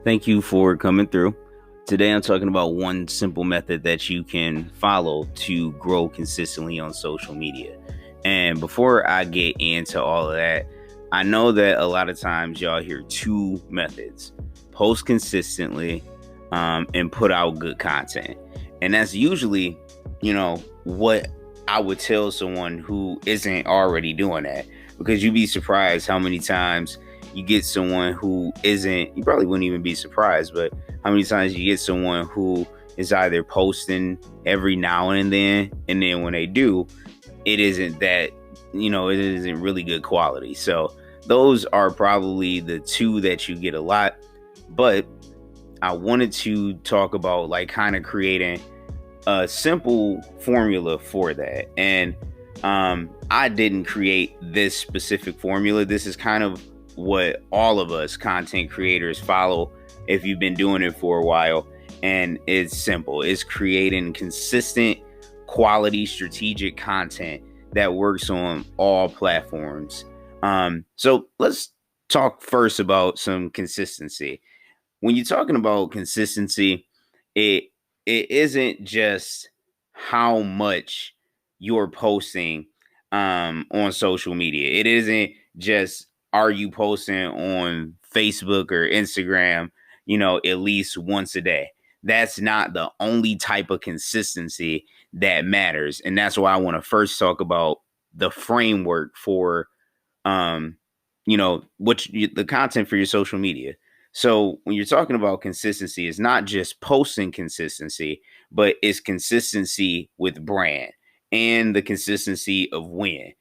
Thank you for coming through. Today, I'm talking about one simple method that you can follow to grow consistently on social media. And before I get into all of that, I know that a lot of times y'all hear two methods: post consistently and put out good content. And that's usually, what I would tell someone who isn't already doing that, because you'd be surprised how many times you get someone who isn't, you probably wouldn't even be surprised, but how many times you get someone who is either posting every now and then when they do, it isn't that, it isn't really good quality. So those are probably the two that you get a lot. But I wanted to talk about like kind of creating a simple formula for that. And I didn't create this specific formula. This is kind of what all of us content creators follow if you've been doing it for a while. And it's simple. It's creating consistent, quality, strategic content that works on all platforms. So let's talk first about some consistency. When you're talking about consistency, it it isn't just how much you're posting on social media. It isn't just are you posting on Facebook or Instagram, at least once a day. That's not the only type of consistency that matters. And that's why I want to first talk about the framework for the content for your social media. So when you're talking about consistency, it's not just posting consistency, but it's consistency with brand and the consistency of when.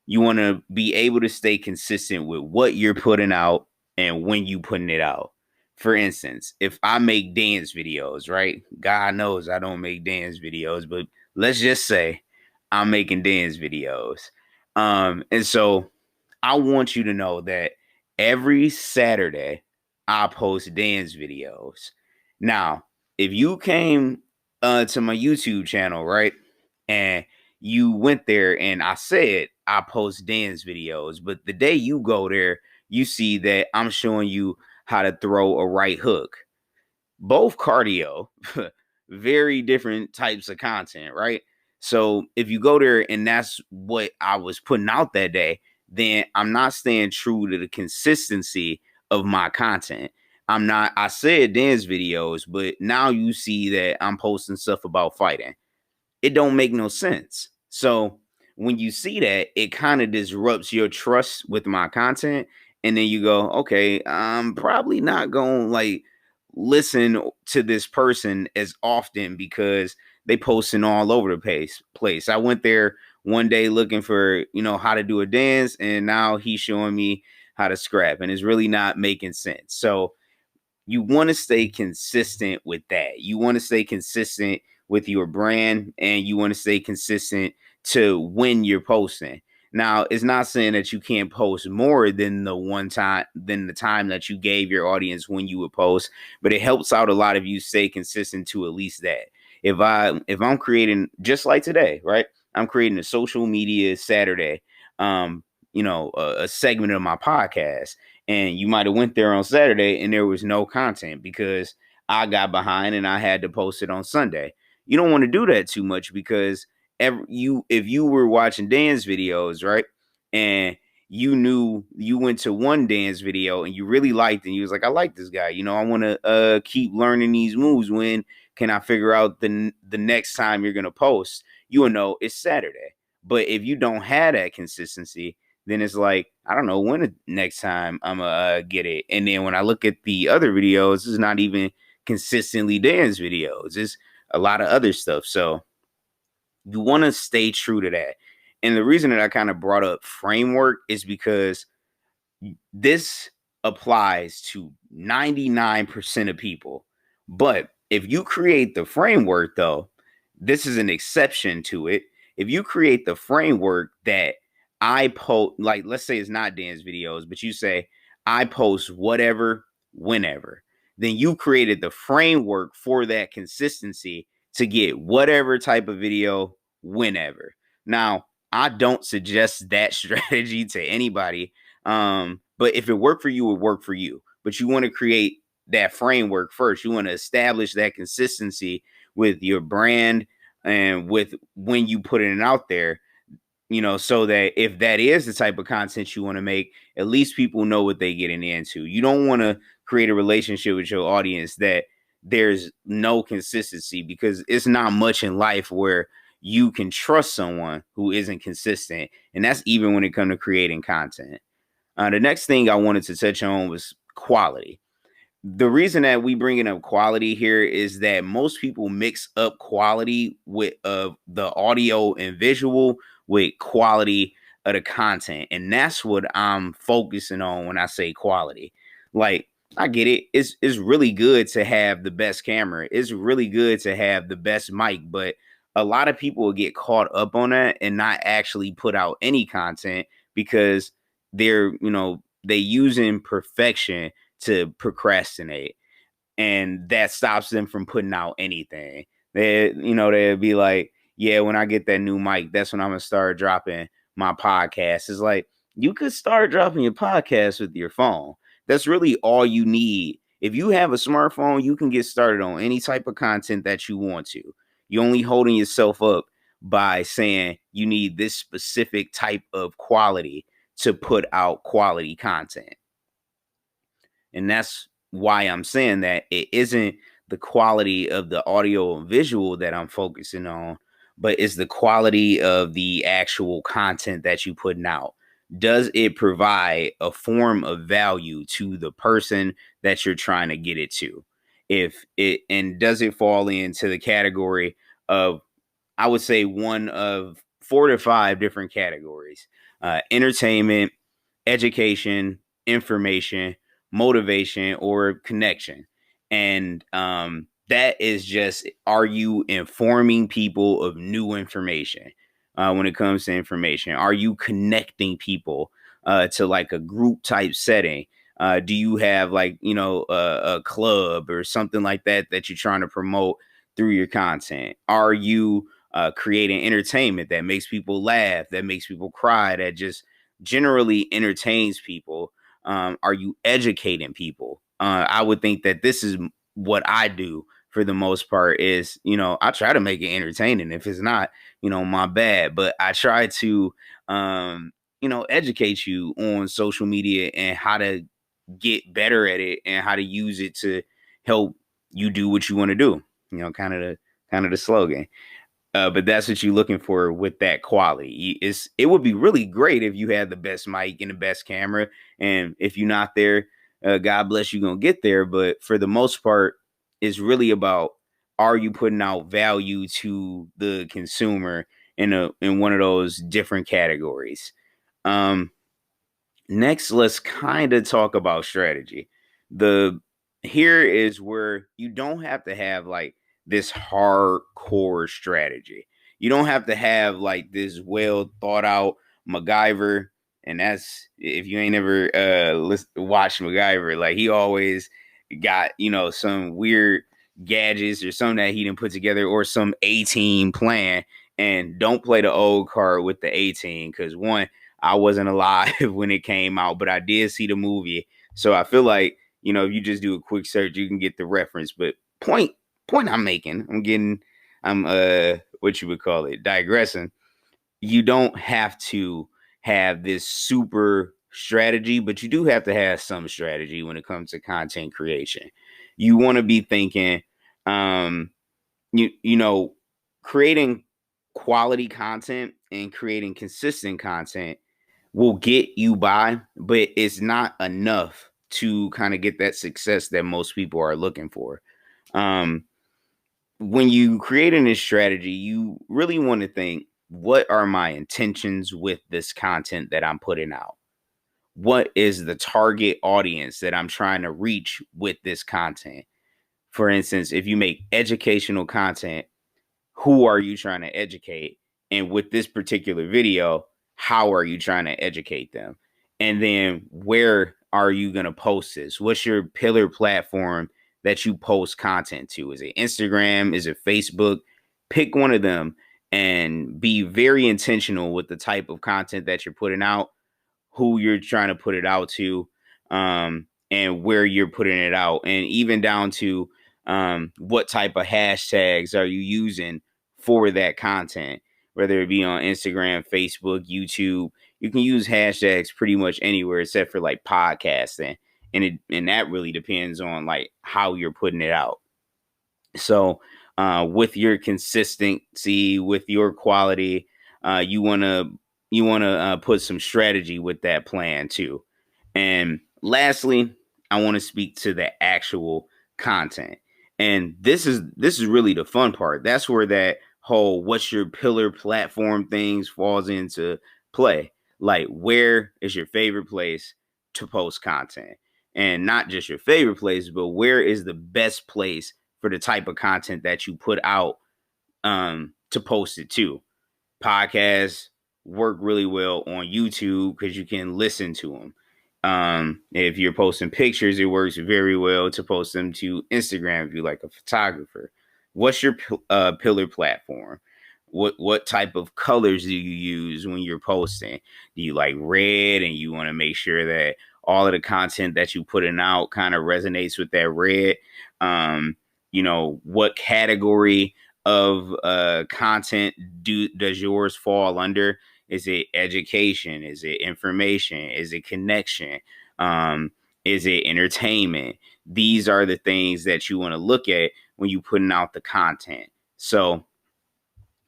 You want to be able to stay consistent with what you're putting out and when you putting it out. For instance, if I make dance videos, right? God knows I don't make dance videos, but let's just say I'm making dance videos. And so I want you to know that every Saturday I post dance videos. Now, if you came to my YouTube channel, right, and you went there and I said I post dance videos, but the day you go there, you see that I'm showing you how to throw a right hook. Both cardio, very different types of content, right? So if you go there and that's what I was putting out that day, then I'm not staying true to the consistency of my content. I said dance videos, but now you see that I'm posting stuff about fighting. It don't make no sense. So when you see that, it kind of disrupts your trust with my content. And then you go, okay, I'm probably not going to like listen to this person as often because they posting all over the place. I went there one day looking for, how to do a dance, and now he's showing me how to scrap, and it's really not making sense. So you want to stay consistent with that. You want to stay consistent with your brand, and you want to stay consistent to when you're posting. Now, it's not saying that you can't post more than the time that you gave your audience when you would post, but it helps out a lot if you stay consistent to at least that. If I'm creating just like today, right? I'm creating a social media Saturday, a segment of my podcast, and you might have went there on Saturday and there was no content because I got behind and I had to post it on Sunday. You don't want to do that too much because if you were watching dance videos, right, and you knew you went to one dance video and you really liked it, and you was like, I like this guy, I want to keep learning these moves. When can I figure out the next time you're gonna post? You will know it's Saturday. But if you don't have that consistency, then it's like, I don't know when the next time I'm gonna get it. And then when I look at the other videos, it's not even consistently dance videos. It's a lot of other stuff. So you want to stay true to that. And the reason that I kind of brought up framework is because this applies to 99% of people. But if you create the framework, though, this is an exception to it. If you create the framework that I post, like, let's say it's not dance videos, but you say I post whatever, whenever, then you created the framework for that consistency to get whatever type of video whenever. Now, I don't suggest that strategy to anybody. But if it worked for you, it worked for you. But you want to create that framework first. You want to establish that consistency with your brand and with when you put it out there, so that if that is the type of content you want to make, at least people know what they're getting into. You don't want to create a relationship with your audience that there's no consistency, because it's not much in life where you can trust someone who isn't consistent. And that's even when it comes to creating content. The next thing I wanted to touch on was quality. The reason that we bringing up quality here is that most people mix up quality with the audio and visual with quality of the content, and that's what I'm focusing on when I say quality. Like, I get it, it's really good to have the best camera, it's really good to have the best mic, but a lot of people will get caught up on that and not actually put out any content because they using perfection to procrastinate, and that stops them from putting out anything. They'll be like, yeah, when I get that new mic, that's when I'm gonna start dropping my podcast. It's like, you could start dropping your podcast with your phone. That's really all you need. If you have a smartphone, you can get started on any type of content that you want to. You're only holding yourself up by saying you need this specific type of quality to put out quality content. And that's why I'm saying that it isn't the quality of the audio and visual that I'm focusing on, but it's the quality of the actual content that you putting out. Does it provide a form of value to the person that you're trying to get it to? And does it fall into the category of, I would say, one of 4 to 5 different categories: entertainment, education, information, motivation, or connection. And that is just, are you informing people of new information? When it comes to information, are you connecting people to like a group type setting? Do you have like, a club or something like that that you're trying to promote through your content? Are you creating entertainment that makes people laugh, that makes people cry, that just generally entertains people? Are you educating people? I would think that this is what I do for the most part. Is, I try to make it entertaining. If it's not, my bad. But I try to, educate you on social media and how to get better at it and how to use it to help you do what you want to do. Kind of the slogan. But that's what you're looking for with that quality. It would be really great if you had the best mic and the best camera. And if you're not there, God bless you, gonna get there. But for the most part, it's really about, are you putting out value to the consumer in one of those different categories? Next, let's kind of talk about strategy. The Here is where you don't have to have like this hardcore strategy. You don't have to have like this well thought out MacGyver. And that's, if you ain't ever watched MacGyver, like, he always got, some weird gadgets or something that he didn't put together, or some A-team plan. And don't play the old card with the A-team, because one, I wasn't alive when it came out, but I did see the movie. So I feel like, if you just do a quick search, you can get the reference. But point I'm making, I'm what you would call it, digressing. You don't have to have this super strategy, but you do have to have some strategy when it comes to content creation. You want to be thinking, creating quality content and creating consistent content will get you by, but it's not enough to kind of get that success that most people are looking for. When you creating this strategy, you really want to think, what are my intentions with this content that I'm putting out? What is the target audience that I'm trying to reach with this content? For instance, if you make educational content, who are you trying to educate? And with this particular video, how are you trying to educate them? And then where are you going to post this? What's your pillar platform that you post content to? Is it Instagram? Is it Facebook? Pick one of them and be very intentional with the type of content that you're putting out, who you're trying to put it out to. and where you're putting it out, and even down to what type of hashtags are you using for that content, whether it be on Instagram, Facebook, YouTube. You can use hashtags pretty much anywhere except for like podcasting, and that really depends on like how you're putting it out. So with your consistency, with your quality, you wanna put some strategy with that plan too. And lastly, I want to speak to the actual content. And this is really the fun part. That's where that whole what's your pillar platform things falls into play. Like, where is your favorite place to post content? And not just your favorite place, but where is the best place for the type of content that you put out to post it to? Podcasts work really well on YouTube because you can listen to them. If you're posting pictures, it works very well to post them to Instagram if you like a photographer. What's your pillar platform? What type of colors do you use when you're posting? Do you like red, and you want to make sure that all of the content that you putting out kind of resonates with that red? What category of content does yours fall under? Is it education? Is it information? Is it connection? Is it entertainment? These are the things that you want to look at when you putting out the content. So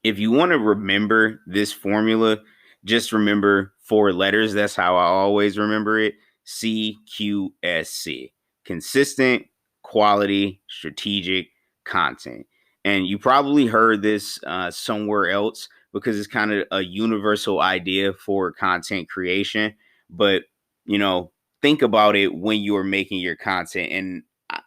if you want to remember this formula, just remember 4 letters. That's how I always remember it. CQSC. Consistent, quality, strategic, content. And you probably heard this somewhere else because it's kind of a universal idea for content creation. But, think about it when you're making your content. And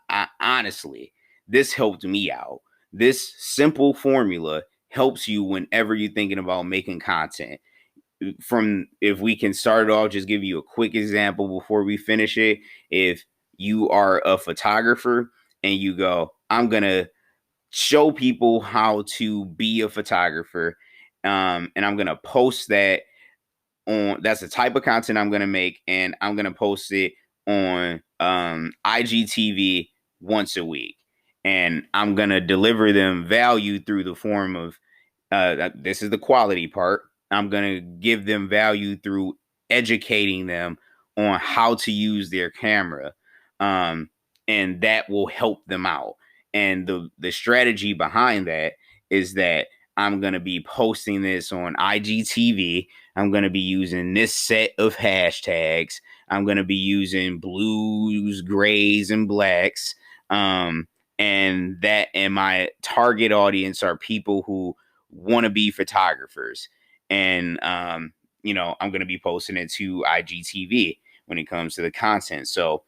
I honestly, this helped me out. This simple formula helps you whenever you're thinking about making content. If we can start it off, just give you a quick example before we finish it. If you are a photographer and you go, I'm going to show people how to be a photographer, and I'm going to post that that's the type of content I'm going to make, and I'm going to post it on IGTV once a week. And I'm going to deliver them value through the form of, this is the quality part. I'm going to give them value through educating them on how to use their camera. And that will help them out. And the strategy behind that is that I'm going to be posting this on IGTV. I'm going to be using this set of hashtags. I'm going to be using blues, grays, and blacks. And my target audience are people who want to be photographers. And, I'm going to be posting it to IGTV when it comes to the content. So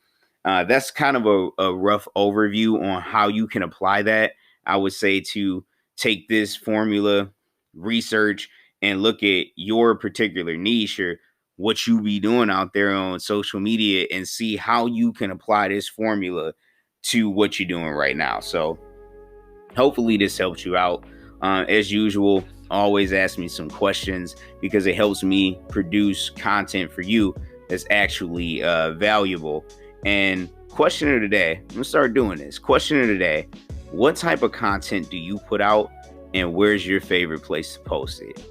that's kind of a rough overview on how you can apply that. I would say to take this formula, research, and look at your particular niche or what you be doing out there on social media and see how you can apply this formula to what you're doing right now. So hopefully this helps you out. As usual, always ask me some questions because it helps me produce content for you that's actually valuable. And question of the day, I'm gonna start doing this. Question of the day: what type of content do you put out, and where's your favorite place to post it?